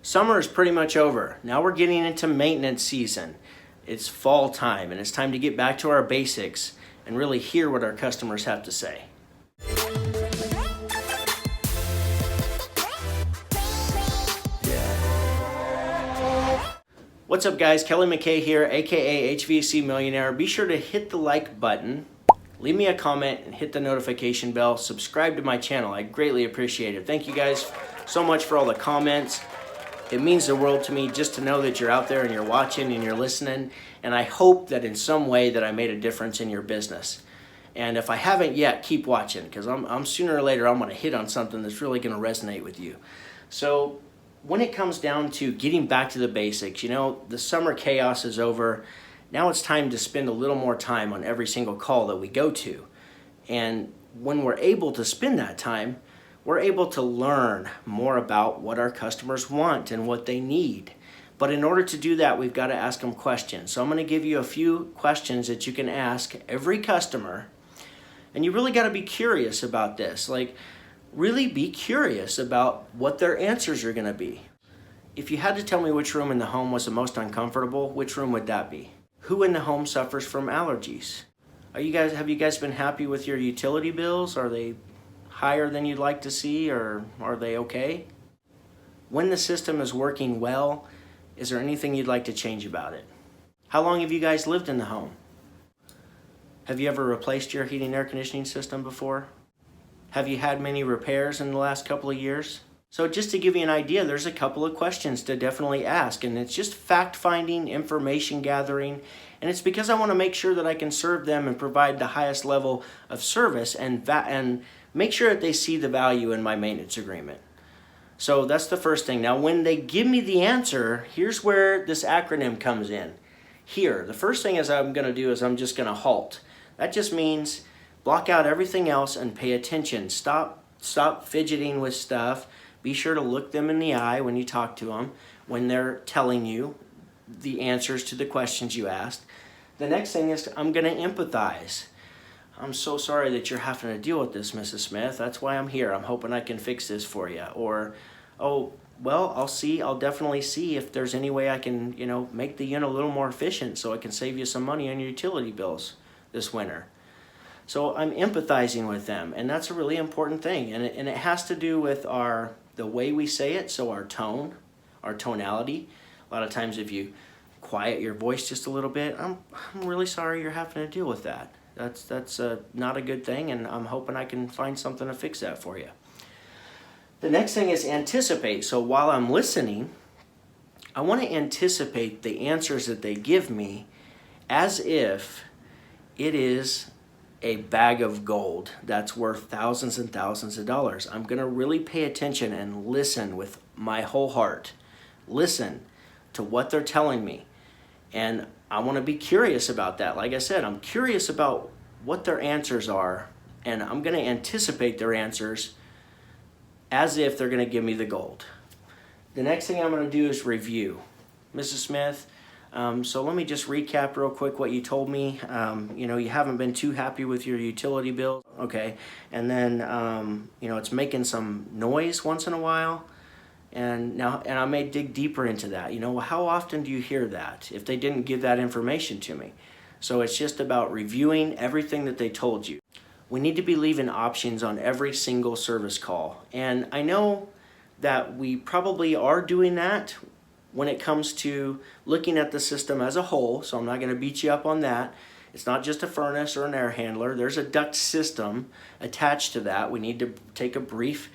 Summer is pretty much over. Now we're getting into maintenance season. It's fall time and it's time to get back to our basics and really hear what our customers have to say. What's up guys, Kelly McKay here, aka HVAC Millionaire. Be sure to hit the like button, leave me a comment, and hit the notification bell. Subscribe to my channel, I greatly appreciate it. Thank you guys so much for all the comments. It means the world to me just to know that you're out there and you're watching and you're listening. And I hope that in some way that I made a difference in your business. And if I haven't yet, keep watching, because I'm sooner or later I'm going to hit on something that's really going to resonate with you. So when it comes down to getting back to the basics, you know, the summer chaos is over. Now it's time to spend a little more time on every single call that we go to. And when we're able to spend that time, we're able to learn more about what our customers want and what they need. But in order to do that, we've got to ask them questions. So I'm going to give you a few questions that you can ask every customer. And you really got to be curious about this. Like, really be curious about what their answers are going to be. If you had to tell me which room in the home was the most uncomfortable, which room would that be? Who in the home suffers from allergies? Have you guys been happy with your utility bills? Are they higher than you'd like to see, or are they okay? When the system is working well, is there anything you'd like to change about it? How long have you guys lived in the home? Have you ever replaced your heating and air conditioning system before? Have you had many repairs in the last couple of years? So just to give you an idea, there's a couple of questions to definitely ask, and it's just fact-finding, information gathering, and it's because I want to make sure that I can serve them and provide the highest level of service and make sure that they see the value in my maintenance agreement. So that's the first thing. Now, when they give me the answer, here's where this acronym comes in. Here, the first thing I'm going to do is I'm just going to halt. That just means block out everything else and pay attention. Stop fidgeting with stuff. Be sure to look them in the eye when you talk to them, when they're telling you the answers to the questions you asked. The next thing is I'm going to empathize. I'm so sorry that you're having to deal with this, Mrs. Smith. That's why I'm here. I'm hoping I can fix this for you. Or, oh, well, I'll definitely see if there's any way I can, make the unit a little more efficient so I can save you some money on your utility bills this winter. So I'm empathizing with them, and that's a really important thing. And it has to do with the way we say it, so our tone, our tonality. A lot of times if you quiet your voice just a little bit, I'm really sorry you're having to deal with that. That's not a good thing, and I'm hoping I can find something to fix that for you. The next thing is anticipate. So while I'm listening, I want to anticipate the answers that they give me as if it is a bag of gold that's worth thousands and thousands of dollars. I'm going to really pay attention and listen with my whole heart. Listen to what they're telling me. And I want to be curious about that. Like I said, I'm curious about what their answers are, and I'm going to anticipate their answers as if they're going to give me the gold. The next thing I'm going to do is review. Mrs. Smith, so let me just recap real quick what you told me. You haven't been too happy with your utility bill. Okay. And then, it's making some noise once in a while. And I may dig deeper into that. How often do you hear that if they didn't give that information to me? So it's just about reviewing everything that they told you. We need to be leaving options on every single service call. And I know that we probably are doing that when it comes to looking at the system as a whole. So I'm not going to beat you up on that. It's not just a furnace or an air handler. There's a duct system attached to that. We need to take a brief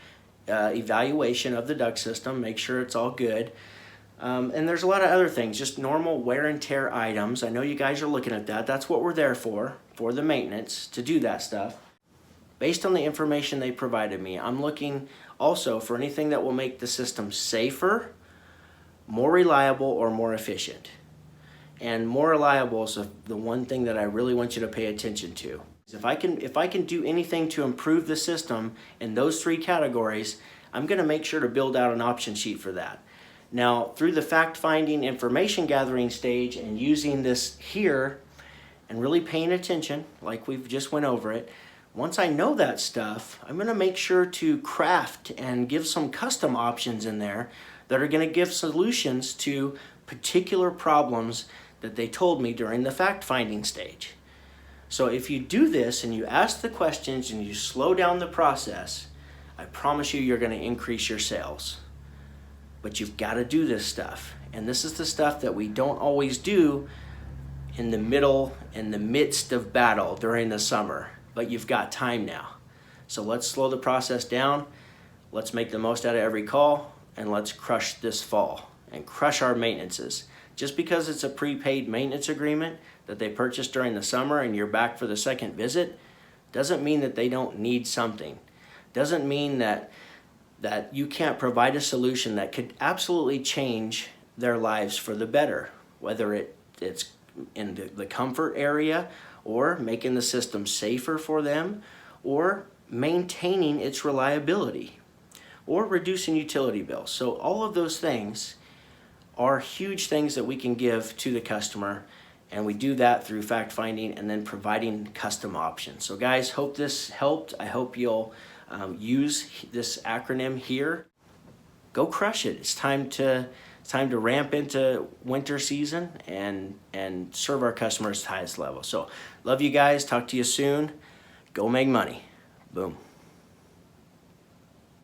evaluation of the duct system, make sure it's all good. And there's a lot of other things, just normal wear and tear items. I know you guys are looking at that. That's what we're there for the maintenance, to do that stuff. Based on the information they provided me, I'm looking also for anything that will make the system safer, more reliable, or more efficient. And more reliable is the one thing that I really want you to pay attention to. If I can do anything to improve the system in those three categories, I'm going to make sure to build out an option sheet for that. Now, through the fact-finding, information gathering stage and using this here and really paying attention, like we've just went over it, once I know that stuff, I'm going to make sure to craft and give some custom options in there that are going to give solutions to particular problems that they told me during the fact-finding stage. So if you do this and you ask the questions and you slow down the process, I promise you you're going to increase your sales. But you've got to do this stuff. And this is the stuff that we don't always do in the midst of battle during the summer. But you've got time now. So let's slow the process down. Let's make the most out of every call, and let's crush this fall and crush our maintenances. Just because it's a prepaid maintenance agreement that they purchased during the summer and you're back for the second visit doesn't mean that they don't need something. Doesn't mean that you can't provide a solution that could absolutely change their lives for the better, whether it's in the comfort area, or making the system safer for them, or maintaining its reliability, or reducing utility bills. So all of those things are huge things that we can give to the customer, and we do that through fact finding and then providing custom options. So guys, hope this helped. I hope you'll use this acronym here. Go crush it. It's time to ramp into winter season and serve our customers at the highest level. So love you guys. Talk to you soon. Go make money. Boom.